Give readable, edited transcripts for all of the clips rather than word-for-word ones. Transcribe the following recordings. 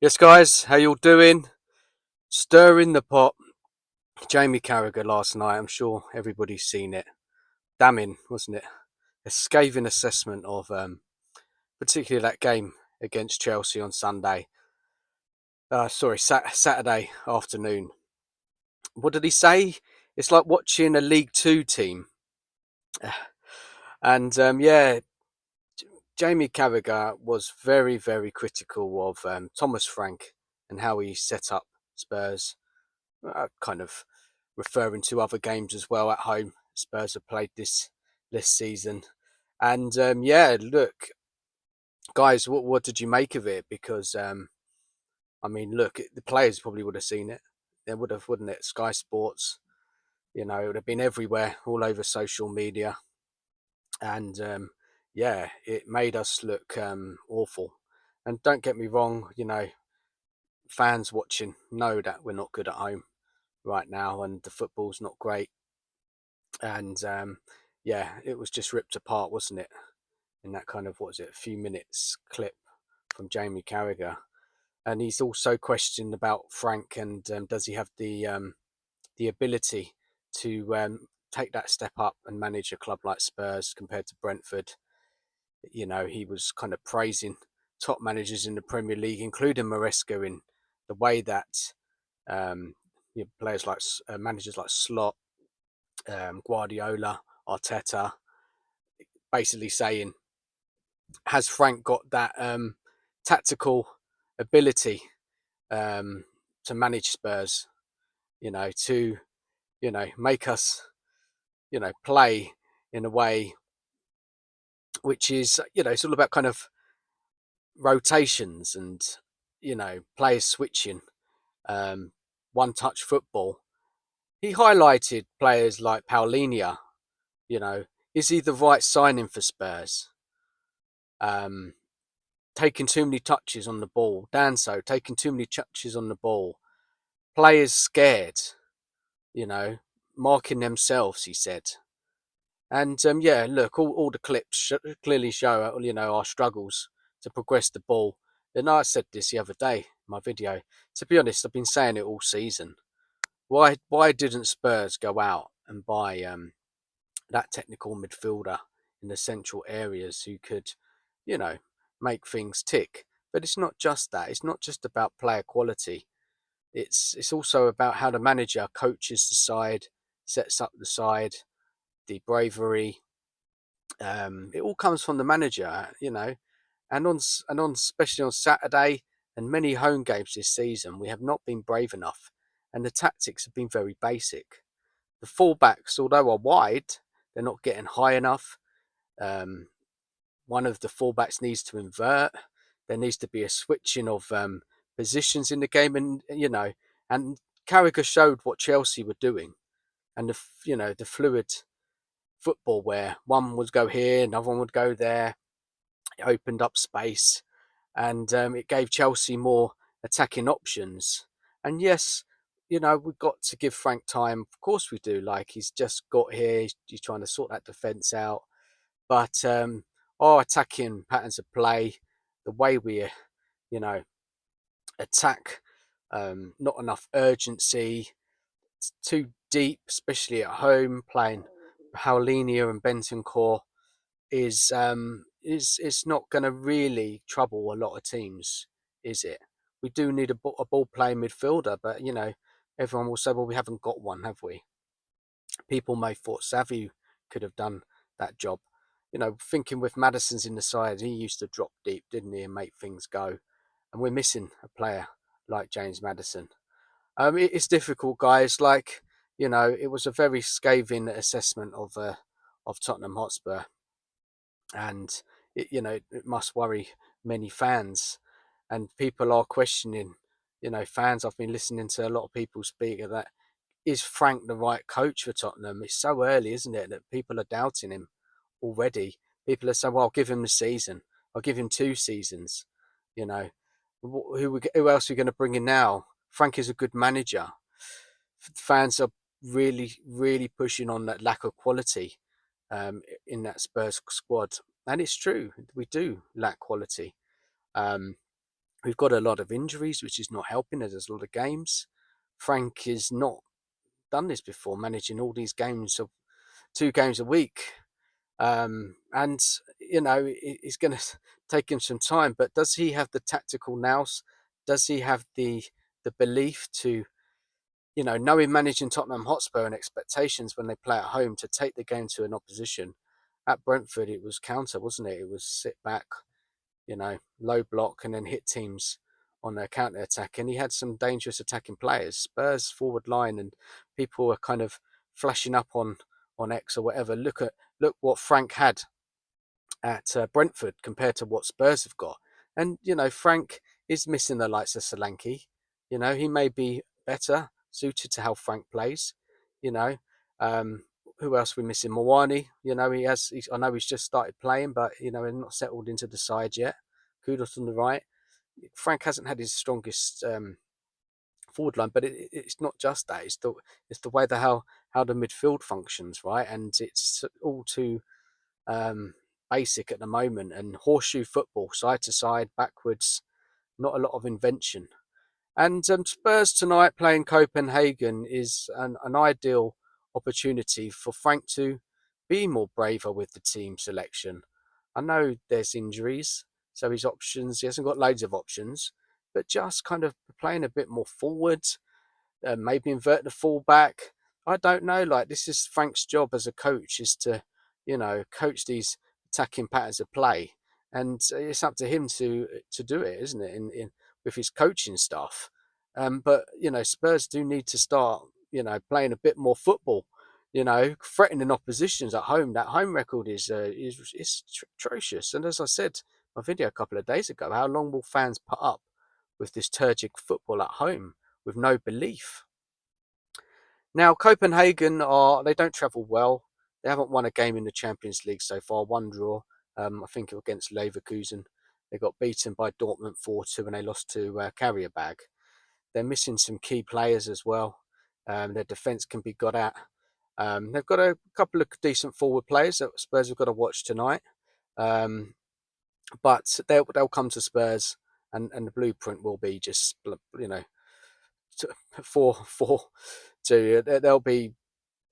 Yes, guys, how you all doing? Stirring the pot. Jamie Carragher last night. I'm sure everybody's seen it. Damning, wasn't it? A scathing assessment of, particularly that game against Chelsea on Sunday. Saturday afternoon. What did he say? It's like watching a League Two team. And yeah, Jamie Carragher was very, very critical of Thomas Frank and how he set up Spurs. Kind of referring to other games as well at home. Spurs have played this season, and yeah, look, guys, what did you make of it? Because I mean, look, the players probably would have seen it. They would have, wouldn't it? Sky Sports, it would have been everywhere, all over social media, and yeah, it made us look awful. And don't get me wrong, fans watching know that we're not good at home right now, and the football's not great. And yeah, it was just ripped apart, wasn't it? In that kind of, what was it, a few minutes clip from Jamie Carragher. And he's also questioned about Frank and does he have the ability to take that step up and manage a club like Spurs compared to Brentford. He was kind of praising top managers in the Premier League, including Maresca, in the way that um, players like managers like Slot, Guardiola, Arteta, basically saying, has Frank got that tactical ability um, to manage Spurs? To make us play in a way which is it's all about kind of rotations and players switching, um, one touch football. He highlighted players like Paulinho. You know, is he the right signing for Spurs? Um, Taking too many touches on the ball. Danso taking too many touches on the ball. Players scared, you know, marking themselves, he said. And yeah, look, all the clips clearly show, our struggles to progress the ball. And I said this the other day in my video. To be honest, I've been saying it all season. Why didn't Spurs go out and buy that technical midfielder in the central areas who could, you know, make things tick? But it's not just that. It's not just about player quality. It's also about how the manager coaches the side, sets up the side, the bravery. It all comes from the manager, and on especially on Saturday and many home games this season, we have not been brave enough, and the tactics have been very basic. The fullbacks, although are wide, they're not getting high enough. Um, One of the fullbacks needs to invert. There needs to be a switching of positions in the game, and Carragher showed what Chelsea were doing, and the fluid football where one would go here, another one would go there. It opened up space, and it gave Chelsea more attacking options. And yes, we've got to give Frank time. Of course we do. Like, he's just got here. He's trying to sort that defence out. But our attacking patterns of play, the way we, you know, attack, not enough urgency, it's too deep, especially at home, playing Paulinho and Bentancur is not going to really trouble a lot of teams, is it? We do need a ball playing midfielder, but everyone will say, well, we haven't got one, have we? People may thought Savvy could have done that job. Thinking with Madison's in the side, he used to drop deep, didn't he, and make things go. And we're missing a player like James Madison. It's difficult, guys. Like, it was a very scathing assessment of Tottenham Hotspur, and it must worry many fans, and people are questioning. Fans. I've been listening to a lot of people speak of that. Is Frank the right coach for Tottenham? It's so early, isn't it, that people are doubting him already. People are saying, "Well, I'll give him the season. I'll give him 2 seasons." You know, who else are we going to bring in now? Frank is a good manager. Fans are really, really pushing on that lack of quality in that Spurs squad, and it's true, we do lack quality. Um, We've got a lot of injuries, which is not helping. There's a lot of games. Frank is not done this before, managing all these games of 2 games a week. And it's going to take him some time. But does he have the tactical nous? Does he have the belief to, knowing managing Tottenham Hotspur and expectations when they play at home, to take the game to an opposition? At Brentford, it was counter, wasn't it? It was sit back, low block, and then hit teams on their counter attack. And he had some dangerous attacking players. Spurs forward line, and people were kind of flashing up on X or whatever. Look what Frank had at Brentford compared to what Spurs have got. And Frank is missing the likes of Solanke. He may be better suited to how Frank plays. You know, um, who else we missing? Mawani. I know he's just started playing, but he's not settled into the side yet. Kudos on the right. Frank hasn't had his strongest forward line, but it's not just that. It's the way how the midfield functions, right? And it's all too basic at the moment, and horseshoe football, side to side, backwards, not a lot of invention. And Spurs tonight playing Copenhagen is an ideal opportunity for Frank to be more braver with the team selection. I know there's injuries, so his options, he hasn't got loads of options, but just kind of playing a bit more forward, maybe invert the fullback. I don't know. Like, this is Frank's job as a coach, is to, coach these attacking patterns of play, and it's up to him to do it, isn't it? In with his coaching stuff. But Spurs do need to start, playing a bit more football. Threatening oppositions at home. That home record is atrocious. And as I said in my video a couple of days ago, how long will fans put up with this turgid football at home with no belief? Now, Copenhagen they don't travel well. They haven't won a game in the Champions League so far. One draw, I think, against Leverkusen. They got beaten by Dortmund 4-2, and they lost to Carragher. They're missing some key players as well. Their defence can be got at. They've got a couple of decent forward players that Spurs have got to watch tonight. But they'll come to Spurs, and the blueprint will be just, 4-4-2. They'll be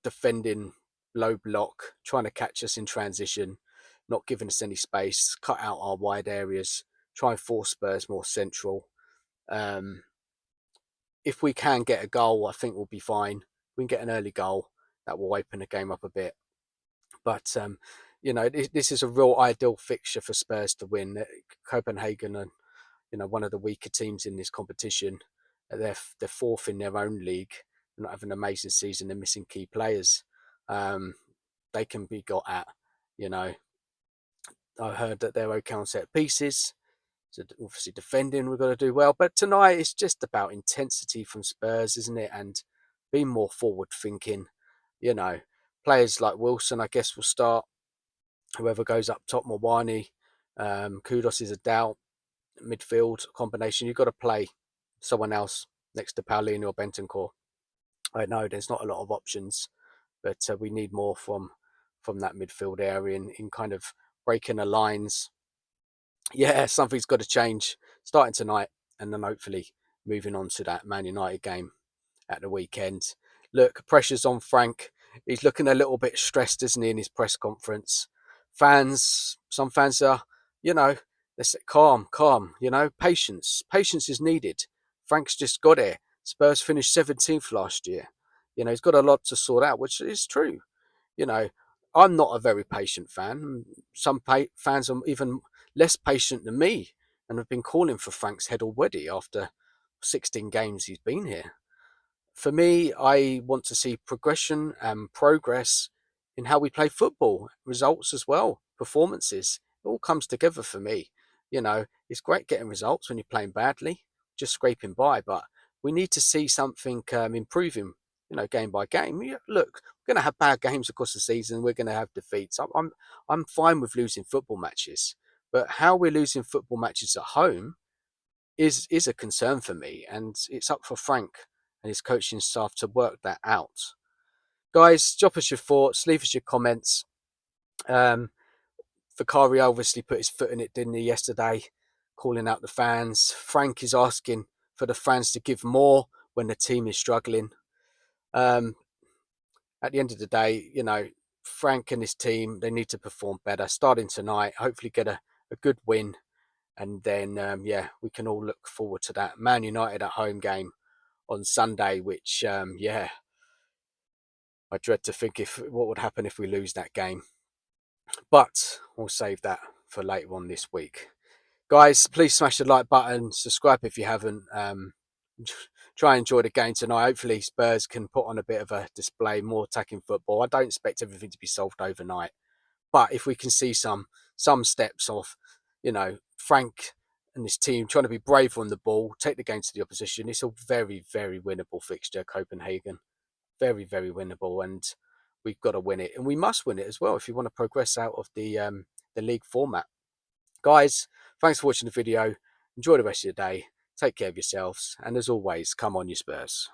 defending low block, trying to catch us in transition, not giving us any space, cut out our wide areas, try and force Spurs more central. If we can get a goal, I think we'll be fine. If we can get an early goal, that will open the game up a bit. But this is a real ideal fixture for Spurs to win. Copenhagen are, one of the weaker teams in this competition. They're fourth in their own league. They're not having an amazing season. They're missing key players. They can be got at. I heard that they're okay on set pieces. So obviously defending, we've got to do well. But tonight it's just about intensity from Spurs, isn't it? And being more forward thinking. Players like Wilson, I guess, will start. Whoever goes up top, Mawani, Kudos is a doubt. Midfield combination, you've got to play someone else next to Paulinho or Bentancur. I know there's not a lot of options, but we need more from that midfield area in kind of breaking the lines. Yeah, something's got to change starting tonight, and then hopefully moving on to that Man United game at the weekend. Look, pressure's on Frank. He's looking a little bit stressed, isn't he, in his press conference? Some fans are, they say, calm, patience. Patience is needed. Frank's just got here. Spurs finished 17th last year. He's got a lot to sort out, which is true. I'm not a very patient fan. Some fans are even less patient than me and have been calling for Frank's head already after 16 games he's been here. For me, I want to see progression and progress in how we play football, results as well, performances. It all comes together for me. It's great getting results when you're playing badly, just scraping by, but we need to see something improving, game by game. Look, we're going to have bad games across the season. We're going to have defeats. I'm fine with losing football matches, but how we're losing football matches at home is a concern for me, and it's up for Frank and his coaching staff to work that out. Guys, drop us your thoughts, leave us your comments. Carragher obviously put his foot in it, didn't he, yesterday? calling out the fans. Frank is asking for the fans to give more when the team is struggling. At the end of the day, you know, Frank and his team, they need to perform better. Starting tonight, hopefully get a good win. And then, yeah, we can all look forward to that Man United at home game on Sunday, which, yeah, I dread to think what would happen if we lose that game. But we'll save that for later on this week. Guys, please smash the like button, subscribe if you haven't. Try and enjoy the game tonight. Hopefully Spurs can put on a bit of a display, more attacking football. I don't expect everything to be solved overnight. But if we can see some steps of, you know, Frank and his team trying to be brave on the ball, take the game to the opposition, it's a very, very winnable fixture, Copenhagen. Very, very winnable, and we've got to win it. And we must win it as well if you want to progress out of the league format. Guys, thanks for watching the video. Enjoy the rest of your day. Take care of yourselves. And as always, come on, you Spurs.